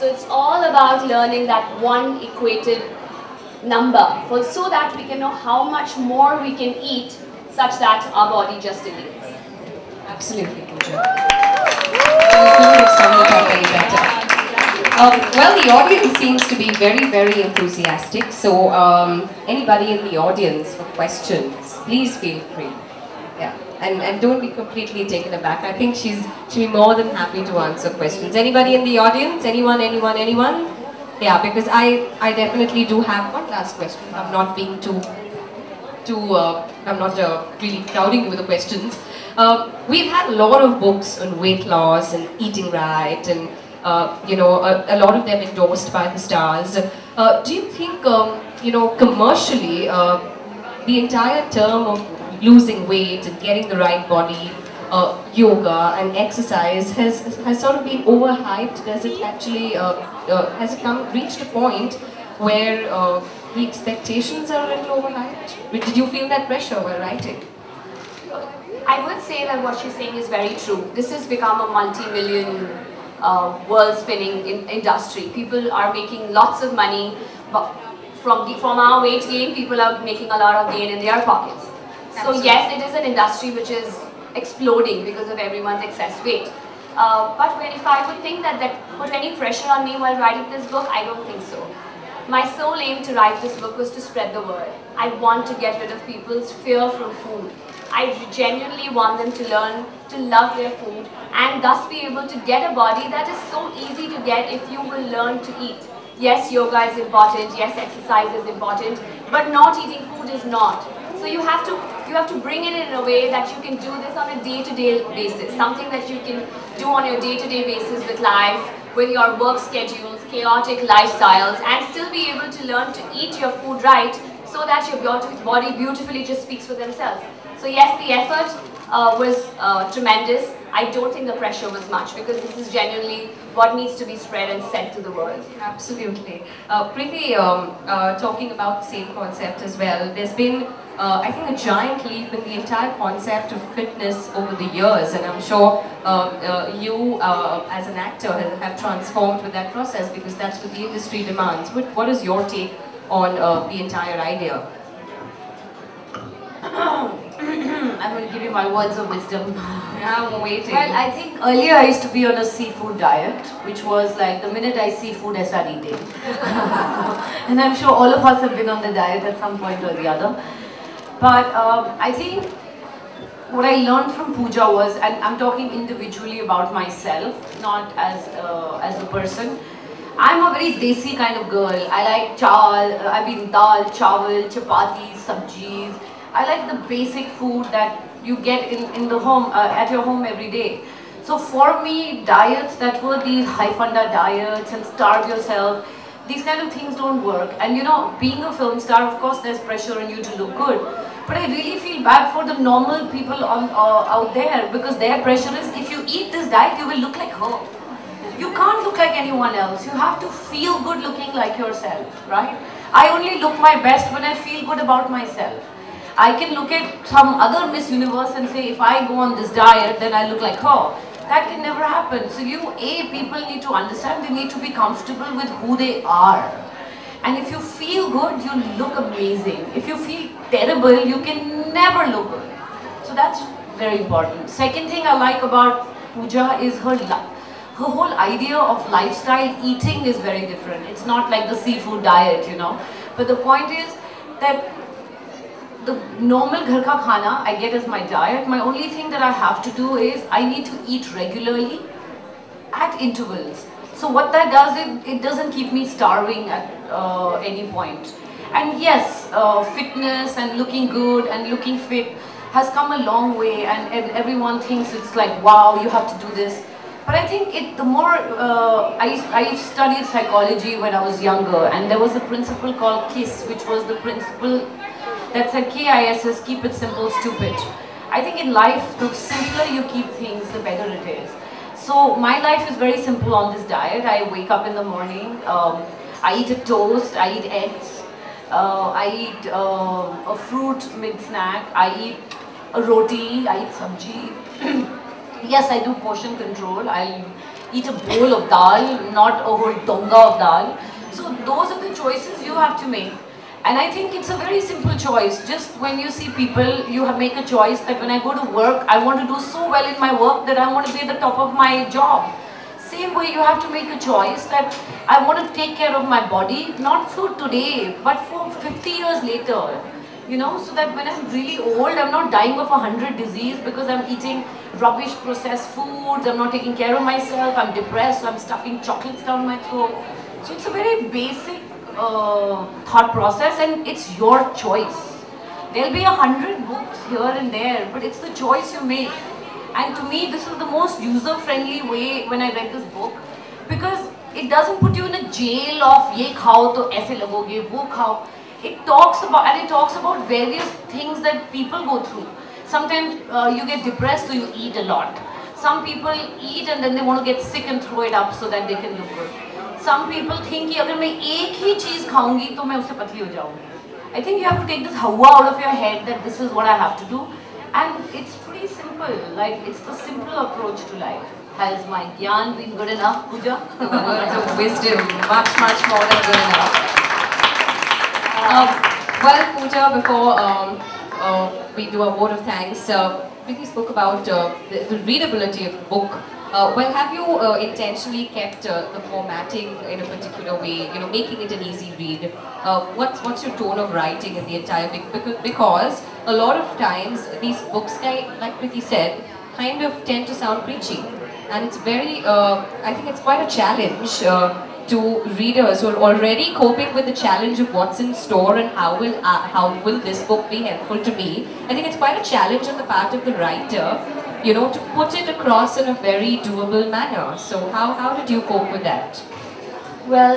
So it's all about learning that one equated number so that we can know how much more we can eat such that our body just deletes. Absolutely, Pooja. You couldn't have summed it up any better. Well, the audience seems to be very, very enthusiastic. So, anybody in the audience for questions, please feel free. Yeah, and don't be completely taken aback. I think she'll be more than happy to answer questions. Anybody in the audience? Anyone? Yeah, because I definitely do have one last question. I'm not being I'm not really crowding you with the questions. We've had a lot of books on weight loss and eating right, and you know, a lot of them endorsed by the stars. Do you think, you know, commercially, the entire term of losing weight and getting the right body, yoga and exercise has sort of been overhyped? Does it actually has it reached a point where the expectations are a little overhyped? Did you feel that pressure while writing? I would say that what she's saying is very true. This has become a multi-million world-spinning industry. People are making lots of money, but from our weight gain, people are making a lot of gain in their pockets. Absolutely. So yes, it is an industry which is exploding because of everyone's excess weight. But if I would think that put any pressure on me while writing this book, I don't think so. My sole aim to write this book was to spread the word. I want to get rid of people's fear from food. I genuinely want them to learn to love their food and thus be able to get a body that is so easy to get if you will learn to eat. Yes, yoga is important, yes, exercise is important, but not eating food is not. So you have to bring it in a way that you can do this on a day-to-day basis, something that you can do on your day-to-day basis with life, with your work schedules, chaotic lifestyles, and still be able to learn to eat your food right so that your body beautifully just speaks for themselves. So yes, the effort was tremendous. I don't think the pressure was much because this is genuinely what needs to be spread and said to the world. Absolutely. Preeti, talking about the same concept as well, there's been, I think, a giant leap in the entire concept of fitness over the years, and I'm sure you, as an actor, have transformed with that process because that's what the industry demands. What is your take on the entire idea? I'm going to give you my words of wisdom. Yeah, I'm waiting. Well, I think earlier I used to be on a seafood diet, which was like the minute I see food, I start eating. And I'm sure all of us have been on the diet at some point or the other. But I think what I learned from Pooja was, and I'm talking individually about myself, not as a person. I'm a very desi kind of girl. I like dal, chawal, chapatis, sabjis. I like the basic food that you get in the home, at your home every day. So for me, diets that were these high funda diets and starve yourself, these kind of things don't work. And you know, being a film star, of course, there's pressure on you to look good. But I really feel bad for the normal people out there because their pressure is, if you eat this diet, you will look like her. You can't look like anyone else. You have to feel good looking like yourself, right? I only look my best when I feel good about myself. I can look at some other Miss Universe and say, if I go on this diet, then I look like her. That can never happen. So people need to understand, they need to be comfortable with who they are. And if you feel good, you look amazing. If you feel terrible, you can never look good. So that's very important. Second thing I like about Pooja is her whole idea of lifestyle eating is very different. It's not like the seafood diet, you know. But the point is that the normal ghar ka khana I get as my diet. My only thing that I have to do is I need to eat regularly at intervals. So what that does, it doesn't keep me starving at any point. And yes, fitness and looking good and looking fit has come a long way, and everyone thinks it's like, wow, you have to do this. But I think the more, I studied psychology when I was younger, and there was a principle called KISS, which was the principle that said KISS, keep it simple, stupid. I think in life, the simpler you keep things, the better it is. So my life is very simple on this diet. I wake up in the morning, I eat a toast, I eat eggs, I eat a fruit mid-snack, I eat a roti, I eat sabji. Yes, I do portion control. I'll eat a bowl of dal, not a whole tonga of dal. So those are the choices you have to make. And I think it's a very simple choice. Just when you see people, you make a choice that when I go to work, I want to do so well in my work that I want to be at the top of my job. Same way you have to make a choice that I want to take care of my body, not for today, but for 50 years later. You know, so that when I'm really old, I'm not dying of 100 disease because I'm eating rubbish processed foods, I'm not taking care of myself, I'm depressed, so I'm stuffing chocolates down my throat. So it's a very basic thought process, and it's your choice. There'll be 100 books here and there, but it's the choice you make. And to me, this is the most user-friendly way when I read this book, because it doesn't put you in a jail of ye khao to aise lagoge, wo khao. It talks about various things that people go through. Sometimes you get depressed, so you eat a lot. Some people eat and then they want to get sick and throw it up so that they can look good. Some people think कि अगर मैं एक ही चीज़ खाऊंगी तो मैं उससे पतली हो जाऊंगी. I think you have to take this hawa out of your head that this is what I have to do, and it's pretty simple. Like, it's the simple approach to life. Has my gyan been good enough, Pooja? Words of wisdom, much more than good enough. Well, Pooja, before we do a vote of thanks, we spoke about the readability of the book. Well, have you intentionally kept the formatting in a particular way, you know, making it an easy read? What's your tone of writing in the entire book? Because a lot of times these books, like Priti said, kind of tend to sound preachy. And it's very, I think it's quite a challenge to readers who are already coping with the challenge of what's in store and how will this book be helpful to me. I think it's quite a challenge on the part of the writer, you know, to put it across in a very doable manner. So how did you cope with that? Well,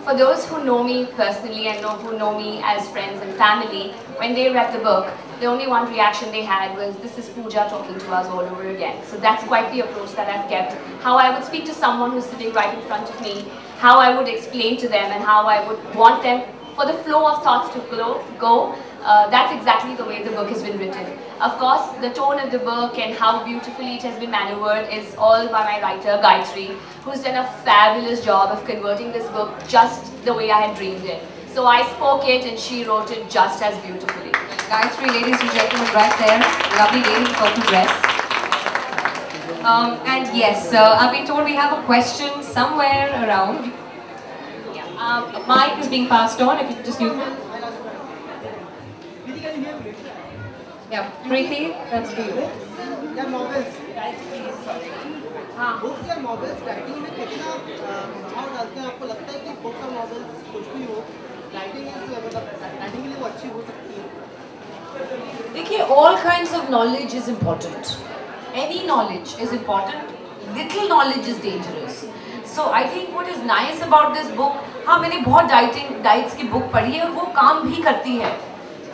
for those who know me personally and who know me as friends and family, when they read the book, the only one reaction they had was, this is Pooja talking to us all over again. So that's quite the approach that I've kept. How I would speak to someone who's sitting right in front of me, how I would explain to them, and how I would want them for the flow of thoughts to go. That's exactly the way the book has been written. Of course, the tone of the book and how beautifully it has been maneuvered is all by my writer, Gayatri, who's done a fabulous job of converting this book just the way I had dreamed it. So I spoke it and she wrote it just as beautifully. Gayatri, ladies and gentlemen, right there, lovely lady in purple dress. And yes, I've been told we have a question somewhere around. Yeah. A mic is being passed on, if you could just use it. Yeah, Preeti, that's for you. या novels books या novels writing में कितना प्रभाव डालते हैं आपको लगता है कि बुक्स और novels कुछ भी हो राइटिंग के लिए वो अच्छी हो सकती है देखिए all kinds of knowledge is important, any knowledge is important, little knowledge is dangerous. So I think what is nice about this book, हाँ मैंने बहुत डाइट्स की बुक पढ़ी है और वो काम भी करती है.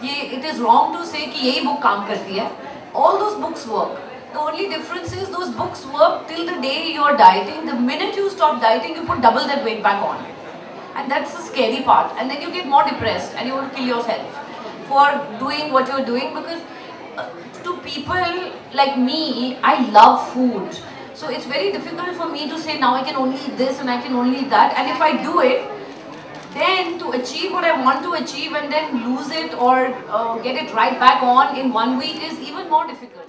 ये it is wrong to say कि यही बुक काम करती है. All those books work. The only difference is those books work till the day you are dieting. The minute you stop dieting, you put double that weight back on, and that's the scary part. And then you get more depressed and you want to kill yourself for doing what you're doing, because to people like me, I love food. So it's very difficult for me to say now I can only eat this and I can only eat that. And if I do it, then to achieve what I want to achieve and then lose it or get it right back on in 1 week is even more difficult.